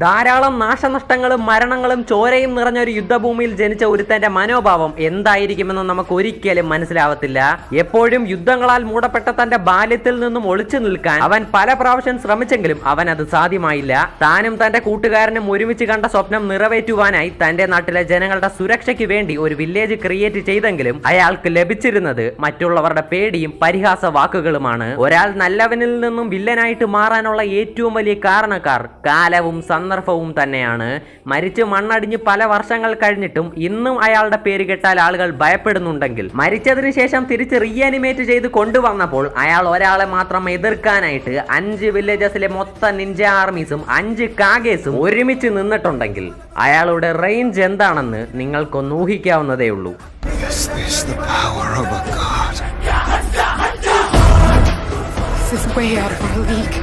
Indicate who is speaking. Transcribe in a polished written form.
Speaker 1: ധാരാളം നാശനഷ്ടങ്ങളും മരണങ്ങളും ചോരയും നിറഞ്ഞ ഒരു യുദ്ധഭൂമിയിൽ ജനിച്ച ഒരുത്തന്റെ മനോഭാവം എന്തായിരിക്കുമെന്ന് നമുക്ക് ഒരിക്കലും മനസ്സിലാവത്തില്ല. എപ്പോഴും യുദ്ധങ്ങളാൽ മൂടപ്പെട്ട തന്റെ ബാല്യത്തിൽ നിന്നും ഒളിച്ചു നിൽക്കാൻ അവൻ പല പ്രാവശ്യം ശ്രമിച്ചെങ്കിലും അവൻ അത് സാധ്യമായില്ല. താനും തന്റെ കൂട്ടുകാരനും ഒരുമിച്ച് കണ്ട സ്വപ്നം നിറവേറ്റുവാനായി തന്റെ നാട്ടിലെ ജനങ്ങളുടെ സുരക്ഷയ്ക്ക് വേണ്ടി ഒരു വില്ലേജ് ക്രിയേറ്റ് ചെയ്തെങ്കിലും അയാൾക്ക് ലഭിച്ചിരുന്നത് മറ്റുള്ളവരുടെ പേടിയും പരിഹാസ വാക്കുകളുമാണ്. ഒരാൾ നല്ലവനിൽ നിന്നും വില്ലനായിട്ട് മാറാനുള്ള ഏറ്റവും വലിയ കാരണക്കാർ കാലവും സന്ദർഭവും തന്നെയാണ്. മരിച്ചു മണ്ണടിഞ്ഞ് പല വർഷങ്ങൾ കഴിഞ്ഞിട്ടും ഇന്നും അയാളുടെ പേര് കേട്ടാൽ ആളുകൾ ഭയപ്പെടുന്നുണ്ടെങ്കിൽ മരിച്ചതിന് ശേഷം തിരിച്ച് റീഅനിമേറ്റ് ചെയ്ത് കൊണ്ടുവന്നപ്പോൾ അയാൾ ഒരാളെ മാത്രം എതിർക്കാനായിട്ട് 5 വില്ലേജസിലെ മൊത്തം നിഞ്ച ആർമീസും 5 കാഗേസും ഒരുമിച്ച് നിന്നിട്ടുണ്ടെങ്കിൽ അയാളുടെ റേഞ്ച് എന്താണെന്ന് നിങ്ങൾക്കൊന്ന് ഊഹിക്കാവുന്നതേ ഉള്ളൂ.
Speaker 2: This is way out of our league.